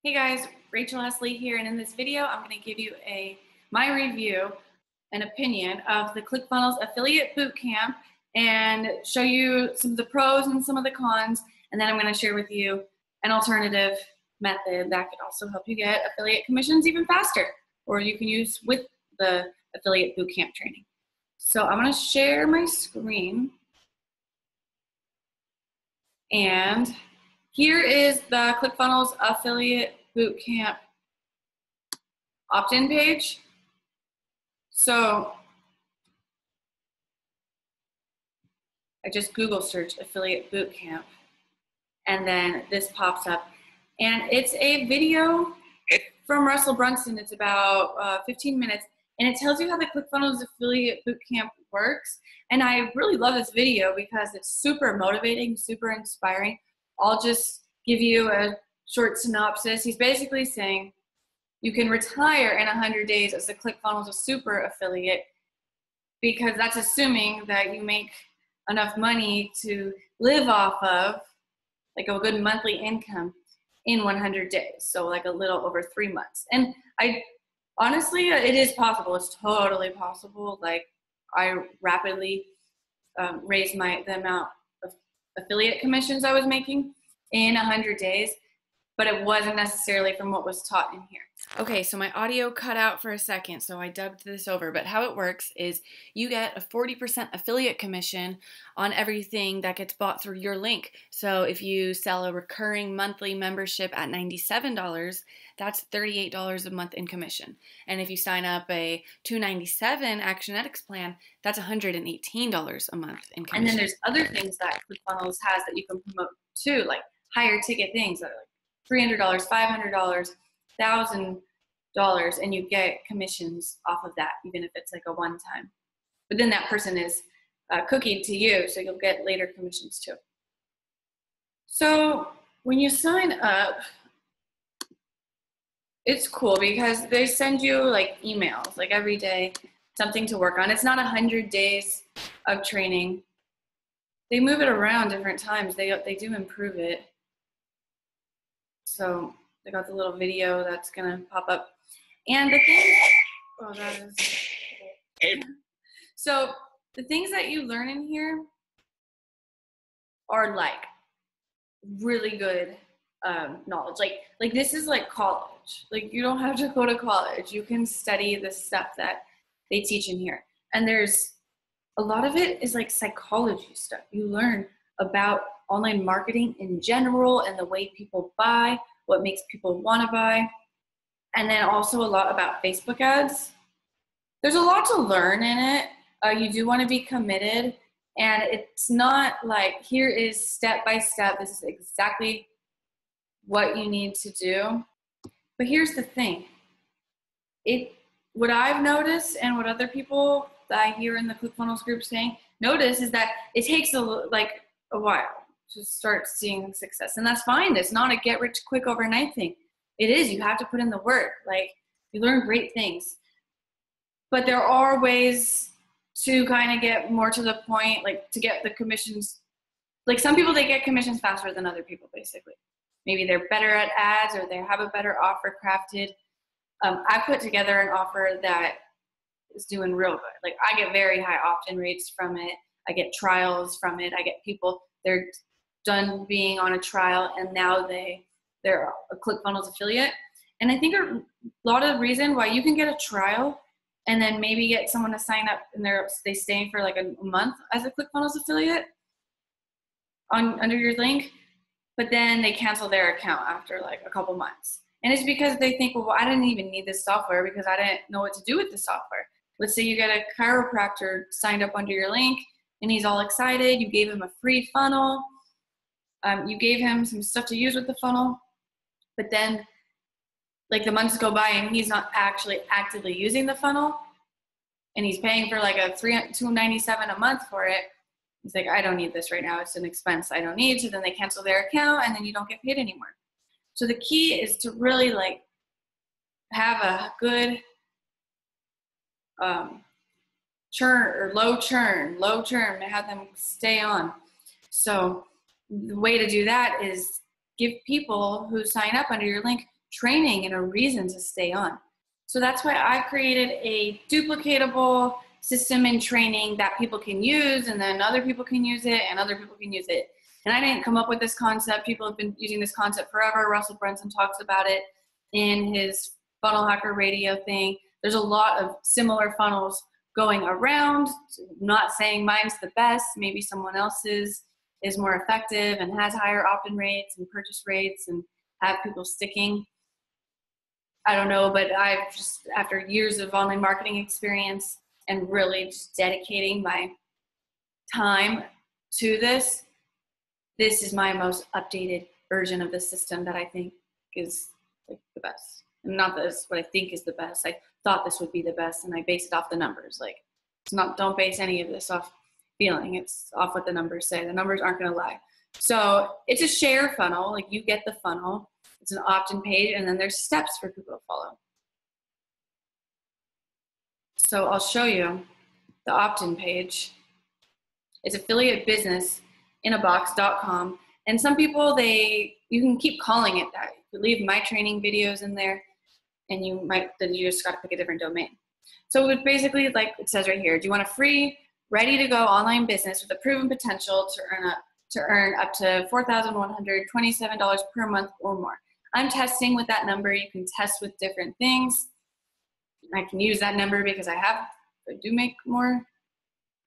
Hey guys, Rachel Hesley here, and in this video I'm going to give you my review and opinion of the Clickfunnels Affiliate Bootcamp and show you some of the pros and some of the cons, and then I'm going to share with you an alternative method that could also help you get affiliate commissions even faster, or you can use with the Affiliate Bootcamp training. So I'm going to share my screen, and here is the Clickfunnels Affiliate Bootcamp opt-in page. So I just Google search Affiliate Bootcamp, and then this pops up. And it's a video from Russell Brunson. It's about 15 minutes, and it tells you how the Clickfunnels Affiliate Bootcamp works. And I really love this video because it's super motivating, super inspiring. I'll just give you a short synopsis. He's basically saying you can retire in 100 days as a Clickfunnels super affiliate, because that's assuming that you make enough money to live off of, like a good monthly income in 100 days. So like a little over 3 months. And honestly, it is possible. It's totally possible. Like I rapidly raised the amount of affiliate commissions I was making in 100 days, but it wasn't necessarily from what was taught in here. Okay, so my audio cut out for a second, so I dubbed this over, but how it works is you get a 40% affiliate commission on everything that gets bought through your link. So if you sell a recurring monthly membership at $97, that's $38 a month in commission. And if you sign up a $297 Actionetics plan, that's $118 a month in commission. And then there's other things that Clickfunnels has that you can promote too, like higher ticket things that are like $300, $500, $1,000, and you get commissions off of that, even if it's like a one-time. But then that person is cookied to you, so you'll get later commissions too. So when you sign up, it's cool because they send you like emails, like every day, something to work on. It's not 100 days of training. They move it around different times. They do improve it. So they got the little video that's gonna pop up. And the thing, oh, that is. So the things that you learn in here are like really good knowledge. Like this is like college. Like you don't have to go to college. You can study the stuff that they teach in here. And there's a lot of it is like psychology stuff. You learn about online marketing in general and the way people buy, what makes people want to buy, and then also a lot about Facebook ads. There's a lot to learn in it. You do want to be committed, and it's not like here is step by step, this is exactly what you need to do. But here's the thing. What I've noticed and what other people that I hear in the Clickfunnels group saying notice is that it takes a while to start seeing success. And that's fine. It's not a get rich quick overnight thing. It is. You have to put in the work. Like you learn great things. But there are ways to kind of get more to the point, like to get the commissions. Like some people, they get commissions faster than other people, basically. Maybe they're better at ads or they have a better offer crafted. I put together an offer that is doing real good. Like I get very high opt-in rates from it. I get trials from it. I get people, they're done being on a trial and now they're a Clickfunnels affiliate. And I think a lot of the reason why you can get a trial and then maybe get someone to sign up and they stay for like a month as a Clickfunnels affiliate under your link, but then they cancel their account after like a couple months. And it's because they think, well, I didn't even need this software because I didn't know what to do with the software. Let's say you get a chiropractor signed up under your link and he's all excited. You gave him a free funnel. You gave him some stuff to use with the funnel. But then like the months go by and he's not actually actively using the funnel and he's paying for like a $297 a month for it. He's like, I don't need this right now. It's an expense I don't need. So then they cancel their account and then you don't get paid anymore. So the key is to really like have a good churn or low churn, and have them stay on. So the way to do that is give people who sign up under your link training and a reason to stay on. So that's why I created a duplicatable system and training that people can use, and then other people can use it, and other people can use it. And I didn't come up with this concept. People have been using this concept forever. Russell Brunson talks about it in his Funnel Hacker Radio thing. There's a lot of similar funnels going around. Not saying mine's the best. Maybe someone else's is more effective and has higher opt-in rates and purchase rates and have people sticking. I don't know, but I've just, after years of online marketing experience and really just dedicating my time to this, this is my most updated version of the system that I think is like the best. And not that it's what I think is the best. I thought this would be the best, and I base it off the numbers. Like, it's not, don't base any of this off feeling. It's off what the numbers say. The numbers aren't going to lie. So it's a share funnel. Like, you get the funnel. It's an opt-in page, and then there's steps for people to follow. So I'll show you the opt-in page. It's affiliatebusinessinabox.com. And some people, you can keep calling it that. You could leave my training videos in there, and then you just got to pick a different domain. So it basically, like it says right here, do you want a free, ready-to-go online business with a proven potential to earn up to $4,127 per month or more? I'm testing with that number. You can test with different things. I can use that number because I do make more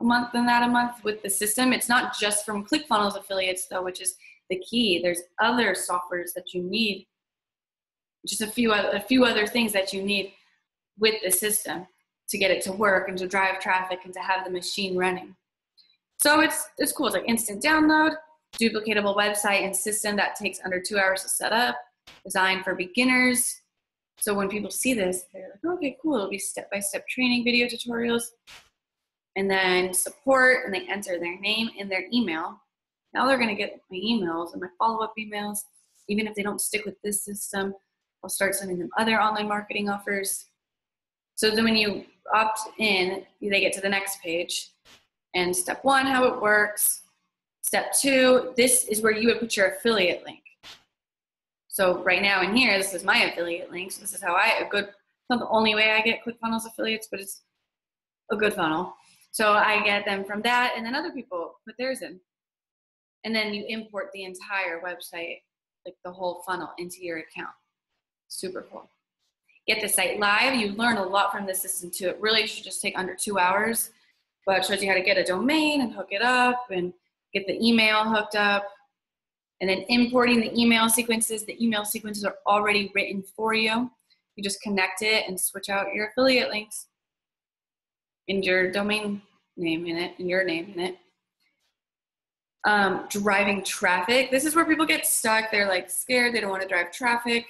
a month than that a month with the system. It's not just from Clickfunnels affiliates though, which is the key. There's other softwares that you need, just a few other things that you need with the system to get it to work and to drive traffic and to have the machine running. So it's cool. It's like instant download, duplicatable website and system that takes under 2 hours to set up, designed for beginners. So when people see this, they're like, okay, cool. It'll be step-by-step training video tutorials, and then support, and they enter their name and their email. Now they're going to get my emails and my follow-up emails. Even if they don't stick with this system, I'll start sending them other online marketing offers. So then when you opt in, they get to the next page. And step 1, how it works. Step 2, this is where you would put your affiliate link. So right now in here, this is my affiliate link. So this is how it's not the only way I get Clickfunnels affiliates, but it's a good funnel. So I get them from that, and then other people put theirs in. And then you import the entire website, like the whole funnel, into your account. Super cool. Get the site live. You learn a lot from this system too. It really should just take under 2 hours, but it shows you how to get a domain and hook it up and get the email hooked up. And then importing the email sequences. The email sequences are already written for you. You just connect it and switch out your affiliate links and your domain name in it and your name in it. Driving traffic. This is where people get stuck. They're like scared. They don't want to drive traffic.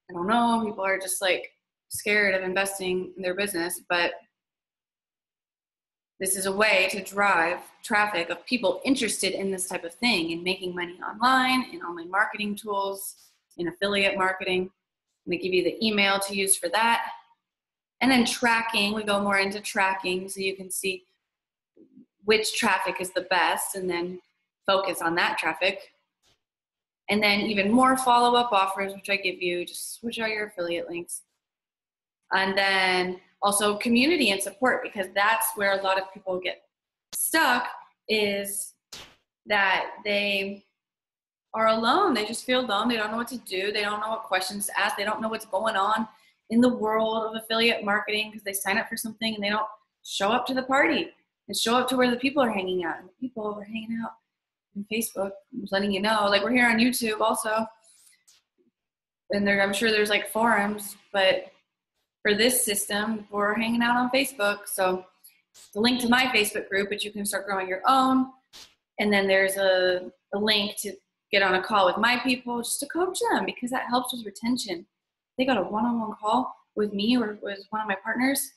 I don't know. People are just like scared of investing in their business, but this is a way to drive traffic of people interested in this type of thing, in making money online, in online marketing tools, in affiliate marketing. I'm going to give you the email to use for that. And then tracking, we go more into tracking so you can see which traffic is the best and then focus on that traffic. And then even more follow-up offers, which I give you, just switch out your affiliate links. And then also community and support, because that's where a lot of people get stuck, is that they are alone. They just feel alone. They don't know what to do. They don't know what questions to ask. They don't know what's going on in the world of affiliate marketing because they sign up for something and they don't show up to the party and show up to where the people are hanging out. And the people are hanging out on Facebook. I'm just letting you know. Like, we're here on YouTube also. And I'm sure there's like forums, but for this system, we're hanging out on Facebook. So the link to my Facebook group, but you can start growing your own. And then there's a link to get on a call with my people just to coach them, because that helps with retention. They got a one-on-one call with me or with one of my partners.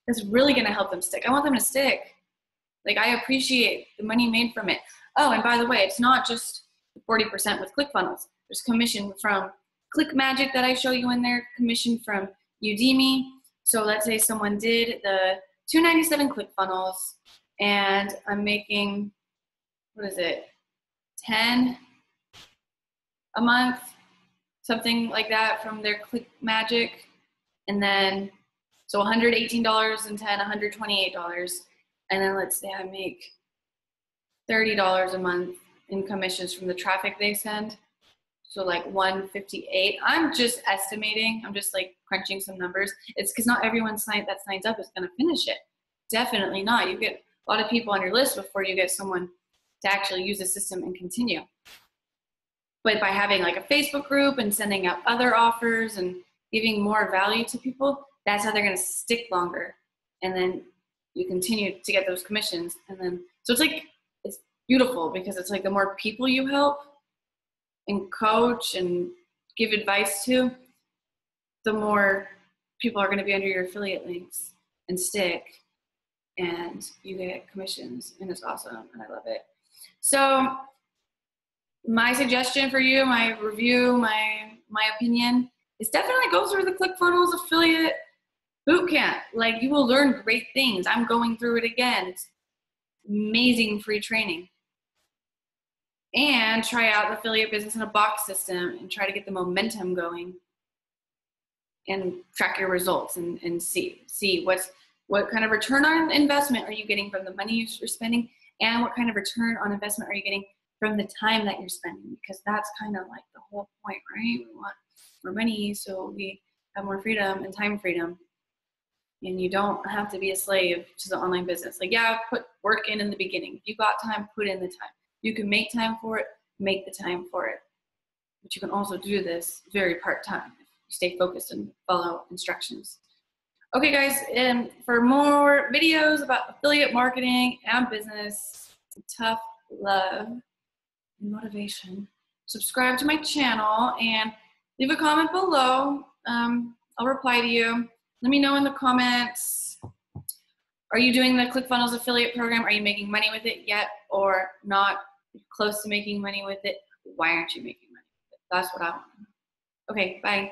That's really going to help them stick. I want them to stick. Like, I appreciate the money made from it. Oh, and by the way, it's not just 40% with Clickfunnels. There's commission from ClickMagick that I show you in there, commission from Udemy. So let's say someone did the $297 Clickfunnels and I'm making, what is it, 10 a month. something like that from their Click Magic. And then, so $118 and $128. And then let's say I make $30 a month in commissions from the traffic they send. So like 158. I'm just estimating. I'm just like crunching some numbers. It's because not everyone that signs up is going to finish it. Definitely not. You get a lot of people on your list before you get someone to actually use the system and continue. But by having like a Facebook group and sending out other offers and giving more value to people, that's how they're going to stick longer. And then you continue to get those commissions. And then, so it's like, it's beautiful because it's like the more people you help and coach and give advice to, the more people are going to be under your affiliate links and stick, and you get commissions, and it's awesome, and I love it. So my suggestion for you, my review, my opinion is definitely go through the Clickfunnels affiliate bootcamp. Like, you will learn great things. I'm going through it again. It's amazing free training. And try out the affiliate business in a box system and try to get the momentum going and track your results and see what kind of return on investment are you getting from the money you're spending, and what kind of return on investment are you getting from the time that you're spending, because that's kind of like the whole point, right? We want more money so we have more freedom and time freedom. And you don't have to be a slave to the online business. Like, yeah, put work in the beginning. If you got time, put in the time. You can make time for it, make the time for it. But you can also do this very part-time if you stay focused and follow instructions. Okay, guys, for more videos about affiliate marketing and business, tough love and motivation, subscribe to my channel and leave a comment below. I'll reply to you. Let me know in the comments, are you doing the Clickfunnels affiliate program? Are you making money with it yet or not? Close to making money with it? Why aren't you making money with it? That's what I want to know. Okay, bye.